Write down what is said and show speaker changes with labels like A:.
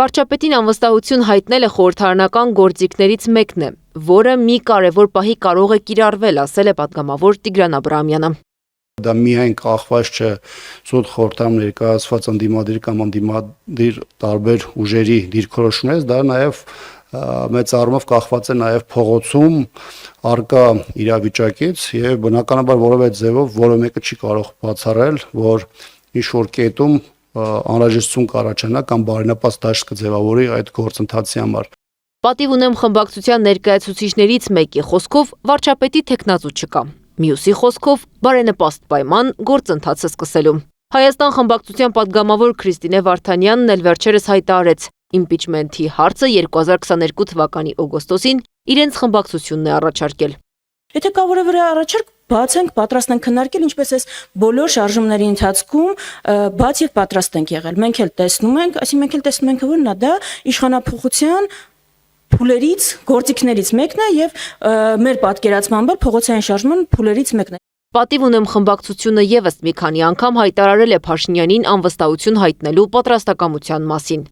A: Վարչապետին անվստահություն հայտնելը խորհրդարանական գործիքներից մեկն է, որը մի կարևոր պահի կարող է կիրառվել, ասել է պատգամավոր Տիգրան Աբրահամյանը։
B: Դա միայն կախված չէ սուտ խորհրդարանում ներկայացված ընդդիմադիր կամ ընդդիմադիր տարբեր ուժերի դիրքորոշումներից, դա նաև մեծ առումով կախված է նաև փողոցում արկա իրավիճակից եւ բնականաբար որևէ ձևով որը մեկը չի կարող բացառել, որ ինչ-որ կետում անհրաժեշտություն կառաջանա կամ բարենպաստ դաշտ կձևավորի այդ գործընթացի համար։
A: Պատիվ ունեմ խմբակցության ներկայացուցիչներից մեկի խոսքով վարչապետի թեկնածու չկա, մյուսի խոսքով բարենպաստ պայման գործընթացը սկսելու։ Հայաստան խմբակցության պատգամավոր Քրիստինե Վարդանյանն էլ վերջերս հայտարարեց, իմպիչմենթի հարցը 2022 թվականի օգոստոսին իրենց խմբակցությունն է առաջարկել։
C: Եթե կա որևէ առաջարկ, բաց ենք, պատրաստ ենք քննարկել, ինչպես այս բոլոր շարժումների ընթացքում բաց եւ պատրաստ ենք եղել։ Մենք էլ տեսնում ենք, որ նա դա իշխանափոխության փուլերից, գործիքներից մեկն է եւ մեր պատկերացմամբ փողոցային շարժման փուլերից մեկն է։
A: Պատիվ ունեմ խմբակցությունը եւս մի քանի անգամ հայտարարել է Փաշինյանին անվստահություն հայտնելու պատրաստակամության մասին։